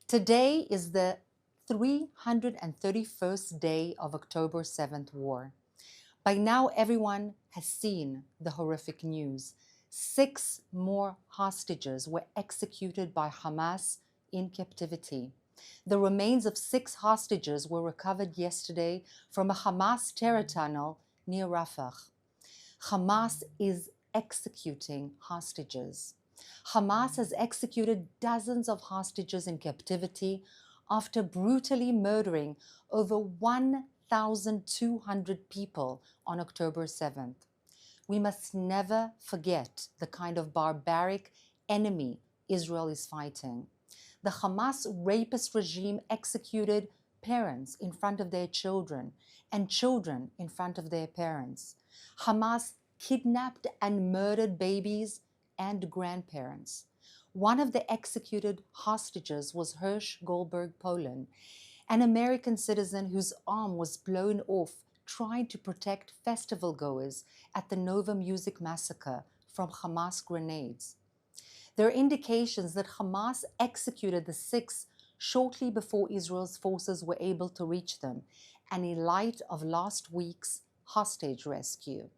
Today is the 331st day of October 7th war. By now, everyone has seen the horrific news. 6 more hostages were executed by Hamas in captivity. The remains of 6 hostages were recovered yesterday from a Hamas terror tunnel near Rafah. Hamas is executing hostages. Hamas has executed dozens of hostages in captivity after brutally murdering over 1,200 people on October 7th. We must never forget the kind of barbaric enemy Israel is fighting. The Hamas Rapist Regime executed parents in front of their children and children in front of their parents. Hamas kidnapped and murdered babies and grandparents. One of the executed hostages was Hirsch Goldberg Poland, an American citizen whose arm was blown off trying to protect festival goers at the Nova Music massacre from Hamas grenades. There are indications that Hamas executed the 6 shortly before Israel's forces were able to reach them, and in light of last week's hostage rescue.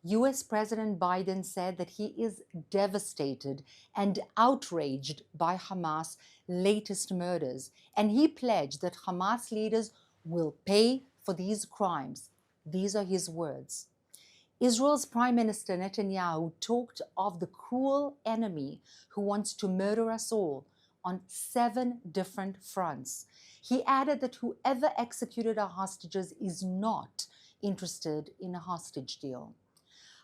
US President Biden said that he is devastated and outraged by Hamas' latest murders, and he pledged that Hamas leaders will pay for these crimes. These are his words. Israel's Prime Minister Netanyahu talked of the cruel enemy who wants to murder us all on 7 different fronts. He added that whoever executed our hostages is not interested in a hostage deal.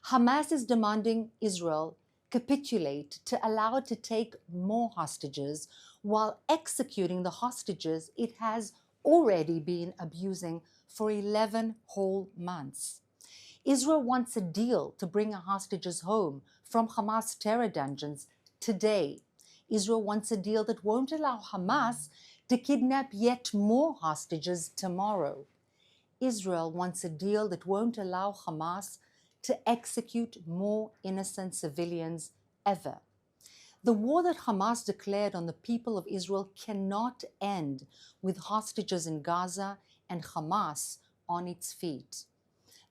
Hamas is demanding Israel capitulate to allow it to take more hostages while executing the hostages it has already been abusing for 11 whole months. Israel wants a deal to bring our hostages home from Hamas terror dungeons today. Israel wants a deal that won't allow Hamas to kidnap yet more hostages tomorrow. Israel wants a deal that won't allow Hamas to execute more innocent civilians ever. The war that Hamas declared on the people of Israel cannot end with hostages in Gaza and Hamas on its feet.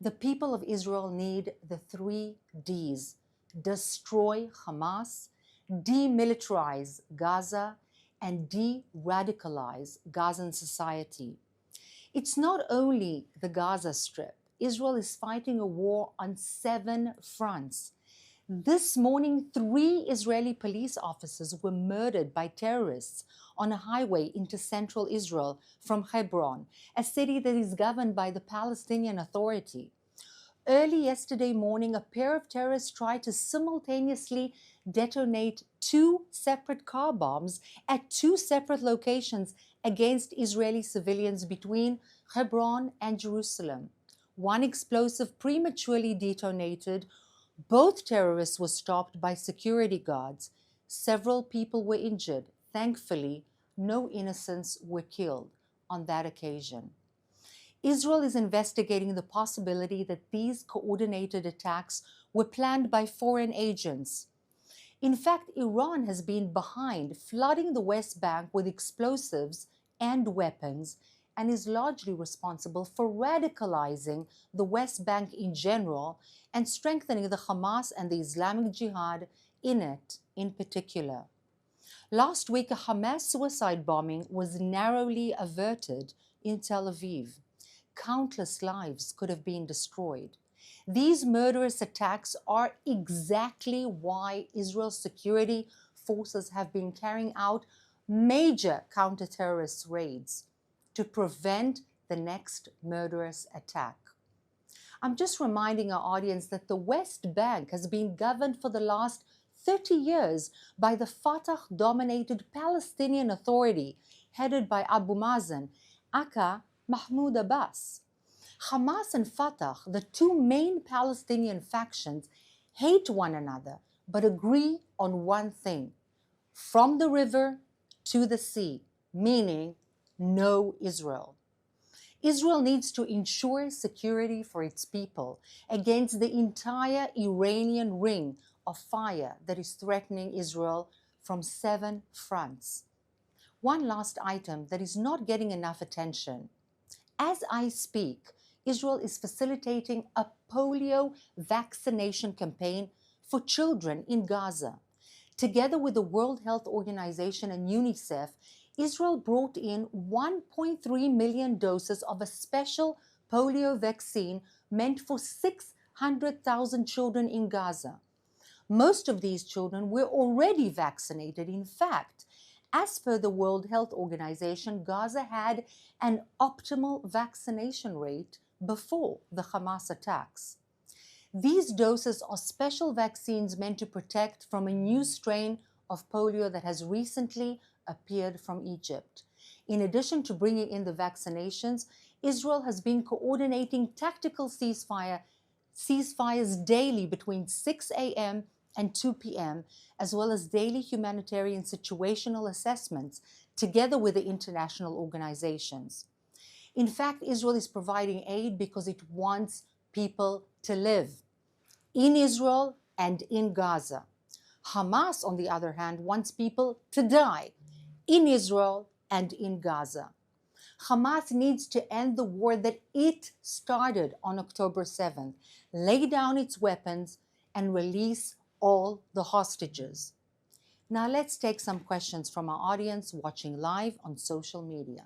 The people of Israel need the 3 Ds: destroy Hamas, demilitarize Gaza, and de-radicalize Gazan society. It's not only the Gaza Strip. Israel is fighting a war on 7 fronts. This morning, 3 Israeli police officers were murdered by terrorists on a highway into central Israel from Hebron, a city that is governed by the Palestinian Authority. Early yesterday morning, a pair of terrorists tried to simultaneously detonate 2 separate car bombs at 2 separate locations against Israeli civilians between Hebron and Jerusalem. One explosive prematurely detonated. Both terrorists were stopped by security guards. Several people were injured. Thankfully, no innocents were killed on that occasion. Israel is investigating the possibility that these coordinated attacks were planned by foreign agents. In fact, Iran has been behind flooding the West Bank with explosives and weapons, and is largely responsible for radicalizing the West Bank in general and strengthening the Hamas and the Islamic Jihad in it in particular. Last week, a Hamas suicide bombing was narrowly averted in Tel Aviv. Countless lives could have been destroyed. These murderous attacks are exactly why Israel's security forces have been carrying out major counter-terrorist raids to prevent the next murderous attack. I'm just reminding our audience that the West Bank has been governed for the last 30 years by the Fatah-dominated Palestinian Authority headed by Abu Mazen, aka Mahmoud Abbas. Hamas and Fatah, the 2 main Palestinian factions, hate one another but agree on one thing: from the river to the sea, meaning no Israel. Israel needs to ensure security for its people against the entire Iranian ring of fire that is threatening Israel from 7 fronts. One last item that is not getting enough attention. As I speak, Israel is facilitating a polio vaccination campaign for children in Gaza. Together with the World Health Organization and UNICEF, Israel brought in 1.3 million doses of a special polio vaccine meant for 600,000 children in Gaza. Most of these children were already vaccinated. In fact, as per the World Health Organization, Gaza had an optimal vaccination rate before the Hamas attacks. These doses are special vaccines meant to protect from a new strain of polio that has recently appeared from Egypt. In addition to bringing in the vaccinations, Israel has been coordinating tactical ceasefires daily between 6 a.m. and 2 p.m., as well as daily humanitarian situational assessments together with the international organizations. In fact, Israel is providing aid because it wants people to live in Israel and in Gaza. Hamas, on the other hand, wants people to die in Israel and in Gaza. Hamas needs to end the war that it started on October 7th, lay down its weapons, and release all the hostages. Now let's take some questions from our audience watching live on social media.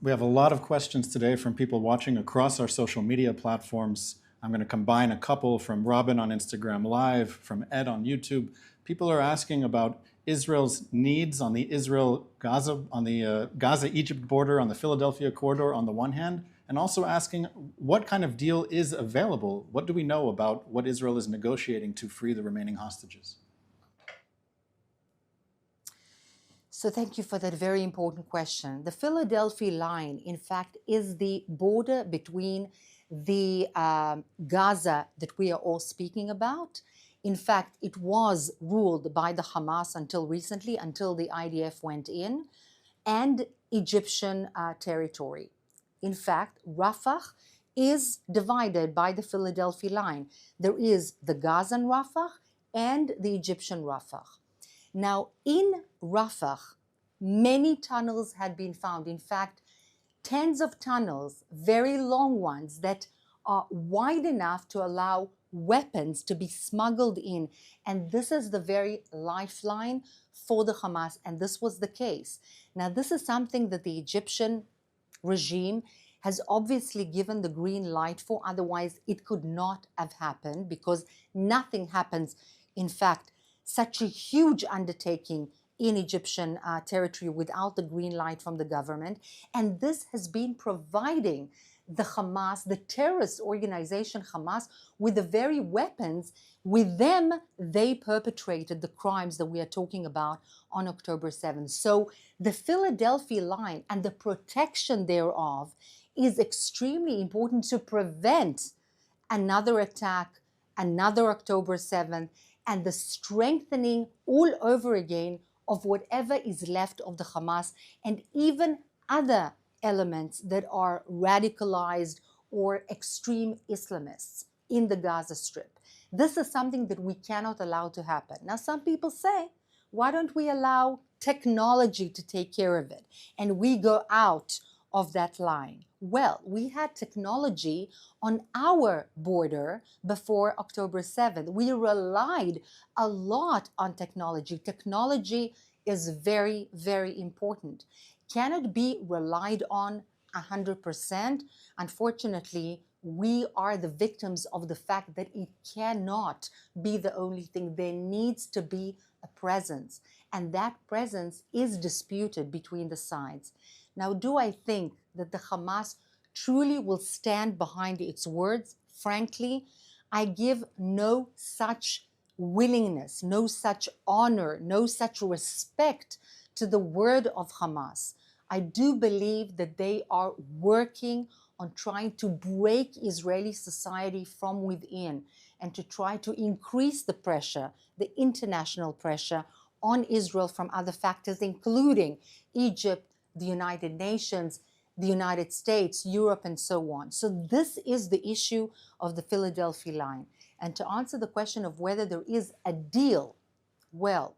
We have a lot of questions today from people watching across our social media platforms. I'm going to combine a couple from Robin on Instagram Live, from Ed on YouTube. People are asking about Israel's needs on the Gaza-Egypt border, on the Philadelphia corridor on the one hand, and also asking what kind of deal is available. What do we know about what Israel is negotiating to free the remaining hostages? So thank you for that very important question. The Philadelphia line, in fact, is the border between the Gaza that we are all speaking about. In fact, it was ruled by the Hamas until recently, until the IDF went in, and Egyptian territory. In fact, Rafah is divided by the Philadelphia line. There is the Gazan Rafah and the Egyptian Rafah. Now, in Rafah, many tunnels had been found. In fact, tens of tunnels, very long ones, that are wide enough to allow weapons to be smuggled in. And this is the very lifeline for the Hamas, and this was the case. Now, this is something that the Egyptian regime has obviously given the green light for, otherwise it could not have happened, because nothing happens, in fact, such a huge undertaking in Egyptian territory without the green light from the government. And this has been providing the Hamas, the terrorist organization Hamas, with the very weapons. With them, they perpetrated the crimes that we are talking about on October 7th. So the Philadelphia line and the protection thereof is extremely important to prevent another attack, another October 7th, and the strengthening all over again of whatever is left of the Hamas and even other elements that are radicalized or extreme Islamists in the Gaza Strip. This is something that we cannot allow to happen. Now, some people say, why don't we allow technology to take care of it and we go out of that line? Well, we had technology on our border before October 7th. We relied a lot on technology. Technology is very, very important. Can it be relied on 100%? Unfortunately, we are the victims of the fact that it cannot be the only thing. There needs to be a presence, and that presence is disputed between the sides. Now, do I think that the Hamas truly will stand behind its words? Frankly, I give no such willingness, no such honor, no such respect to the word of Hamas. I do believe that they are working on trying to break Israeli society from within and to try to increase the pressure, the international pressure on Israel from other factors, including Egypt, the United Nations, the United States, Europe, and so on. So this is the issue of the Philadelphia line. And to answer the question of whether there is a deal, well,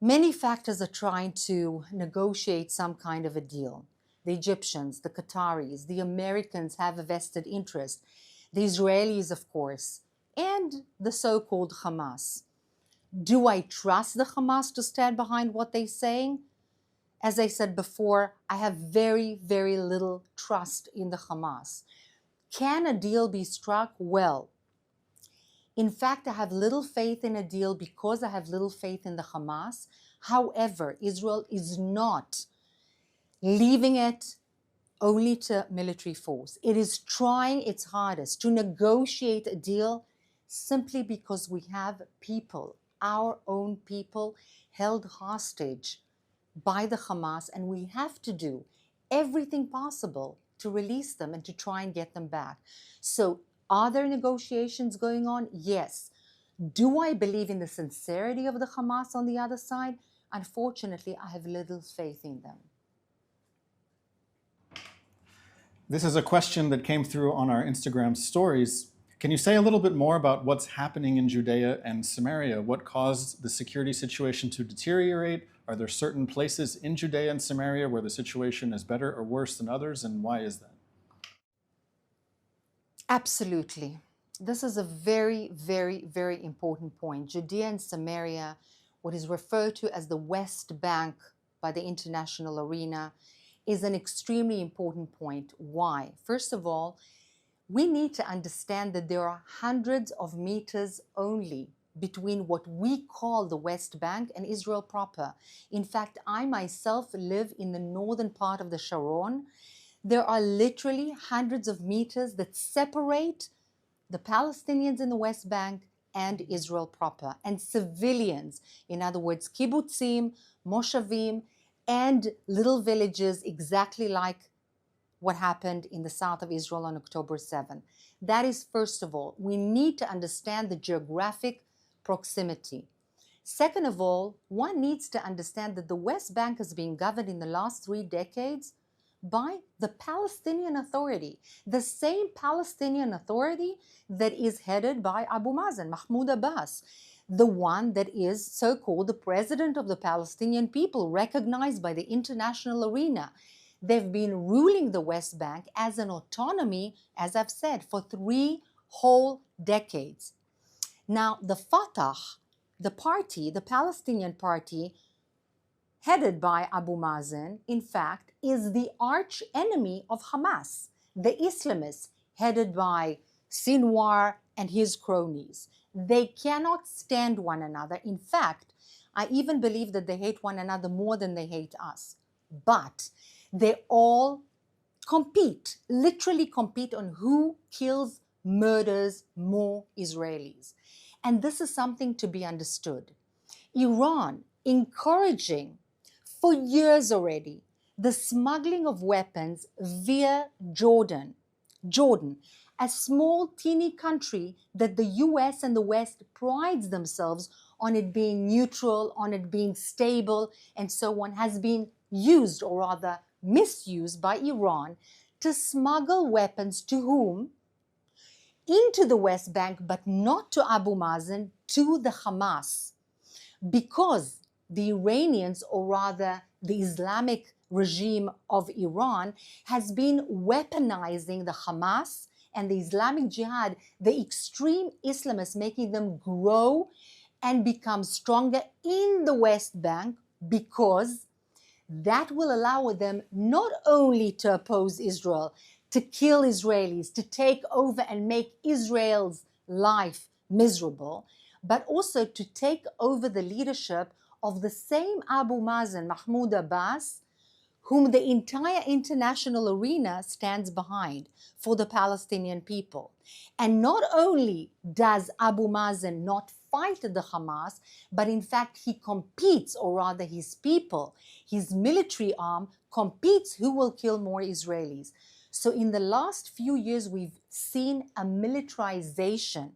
Many factors are trying to negotiate some kind of a deal. The Egyptians, the Qataris, the Americans have a vested interest, the Israelis, of course, and the so-called Hamas. Do I trust the Hamas to stand behind what they're saying? As I said before, I have very, very little trust in the Hamas. Can a deal be struck? Well, in fact, I have little faith in a deal because I have little faith in the Hamas. However, Israel is not leaving it only to military force. It is trying its hardest to negotiate a deal simply because we have people, our own people, held hostage by the Hamas, and we have to do everything possible to release them and to try and get them back. So, are there negotiations going on? Yes. Do I believe in the sincerity of the Hamas on the other side? Unfortunately, I have little faith in them. This is a question that came through on our Instagram stories. Can you say a little bit more about what's happening in Judea and Samaria? What caused the security situation to deteriorate? Are there certain places in Judea and Samaria where the situation is better or worse than others, and why is that? Absolutely. This is a very, very, very important point. Judea and Samaria, what is referred to as the West Bank by the international arena, is an extremely important point. Why? First of all, we need to understand that there are hundreds of meters only between what we call the West Bank and Israel proper. In fact, I myself live in the northern part of the Sharon. There are literally hundreds of meters that separate the Palestinians in the West Bank and Israel proper, and civilians, in other words, kibbutzim, moshavim, and little villages exactly like what happened in the south of Israel on October 7th. That is, first of all, we need to understand the geographic proximity. Second of all, one needs to understand that the West Bank has been governed in the last 3 decades by the Palestinian Authority, the same Palestinian Authority that is headed by Abu Mazen, Mahmoud Abbas, the one that is so-called the president of the Palestinian people, recognized by the international arena. They've been ruling the West Bank as an autonomy, as I've said, for 3 whole decades. Now, the Fatah, the party, the Palestinian party, headed by Abu Mazen, in fact, is the arch enemy of Hamas, the Islamists, headed by Sinwar and his cronies. They cannot stand one another. In fact, I even believe that they hate one another more than they hate us. But they all compete, literally compete on who kills, murders more Israelis. And this is something to be understood. Iran encouraging for years already the smuggling of weapons via Jordan, a small teeny country that the US and the West prides themselves on it being neutral, on it being stable, and so on, has been used, or rather misused, by Iran to smuggle weapons to whom? Into the West Bank, but not to Abu Mazen, to the Hamas. Because the Iranians, or rather the Islamic regime of Iran, has been weaponizing the Hamas and the Islamic Jihad, the extreme Islamists, making them grow and become stronger in the West Bank, because that will allow them not only to oppose Israel, to kill Israelis, to take over and make Israel's life miserable, but also to take over the leadership of the same Abu Mazen, Mahmoud Abbas, whom the entire international arena stands behind for the Palestinian people. And not only does Abu Mazen not fight the Hamas, but in fact he competes, or rather his people, his military arm competes who will kill more Israelis. So in the last few years, we've seen a militarization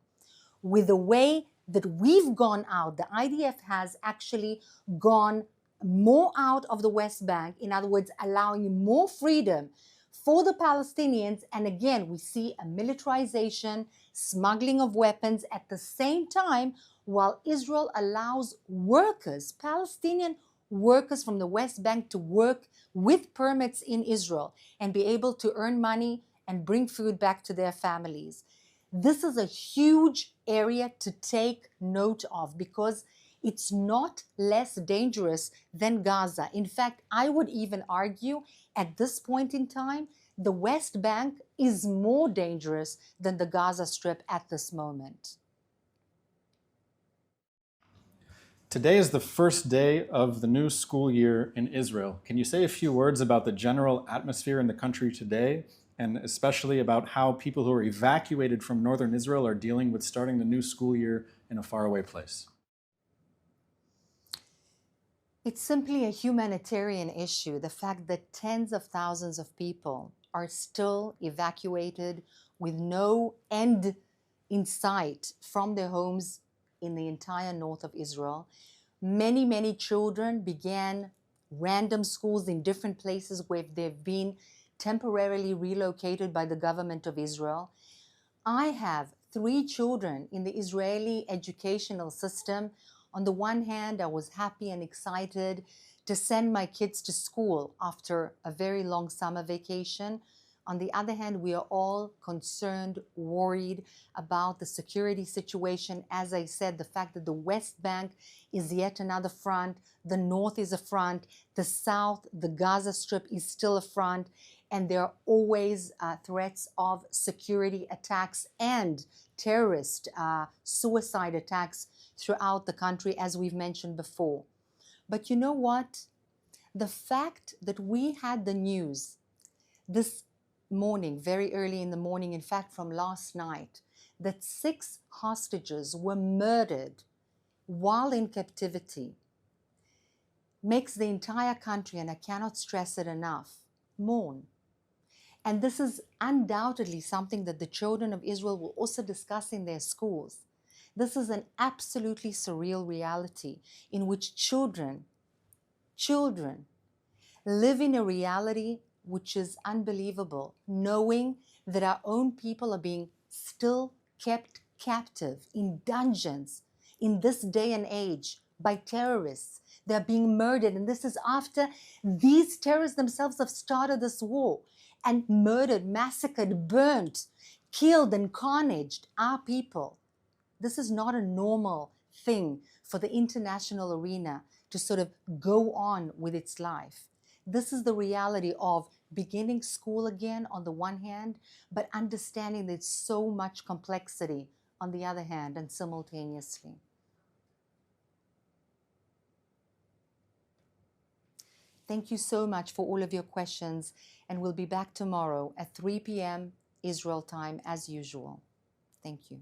with the way that we've gone out. The IDF has actually gone more out of the West Bank, in other words, allowing more freedom for the Palestinians. And again, we see a militarization, smuggling of weapons at the same time, while Israel allows workers, Palestinian workers from the West Bank, to work with permits in Israel and be able to earn money and bring food back to their families. This is a huge area to take note of because it's not less dangerous than Gaza. In fact, I would even argue at this point in time, the West Bank is more dangerous than the Gaza Strip at this moment. Today is the first day of the new school year in Israel. Can you say a few words about the general atmosphere in the country today, and especially about how people who are evacuated from northern Israel are dealing with starting the new school year in a faraway place? It's simply a humanitarian issue, the fact that tens of thousands of people are still evacuated with no end in sight from their homes in the entire north of Israel. Many, many children began random schools in different places where they've been temporarily relocated by the government of Israel. I have 3 children in the Israeli educational system. On the one hand, I was happy and excited to send my kids to school after a very long summer vacation. On the other hand, we are all concerned, worried about the security situation. As I said, the fact that the West Bank is yet another front, the North is a front, the South, the Gaza Strip is still a front, and there are always threats of security attacks and terrorist suicide attacks throughout the country, as we've mentioned before. But you know what? The fact that we had the news this morning, very early in the morning, in fact from last night, that 6 hostages were murdered while in captivity, makes the entire country, and I cannot stress it enough, mourn. And this is undoubtedly something that the children of Israel will also discuss in their schools. This is an absolutely surreal reality in which children live in a reality which is unbelievable, knowing that our own people are being still kept captive in dungeons in this day and age by terrorists. They're being murdered, and this is after these terrorists themselves have started this war and murdered, massacred, burnt, killed, and carnaged our people. This is not a normal thing for the international arena to sort of go on with its life. This is the reality of beginning school again on the one hand, but understanding there's so much complexity on the other hand and simultaneously. Thank you so much for all of your questions, and we'll be back tomorrow at 3 p.m. Israel time as usual. Thank you.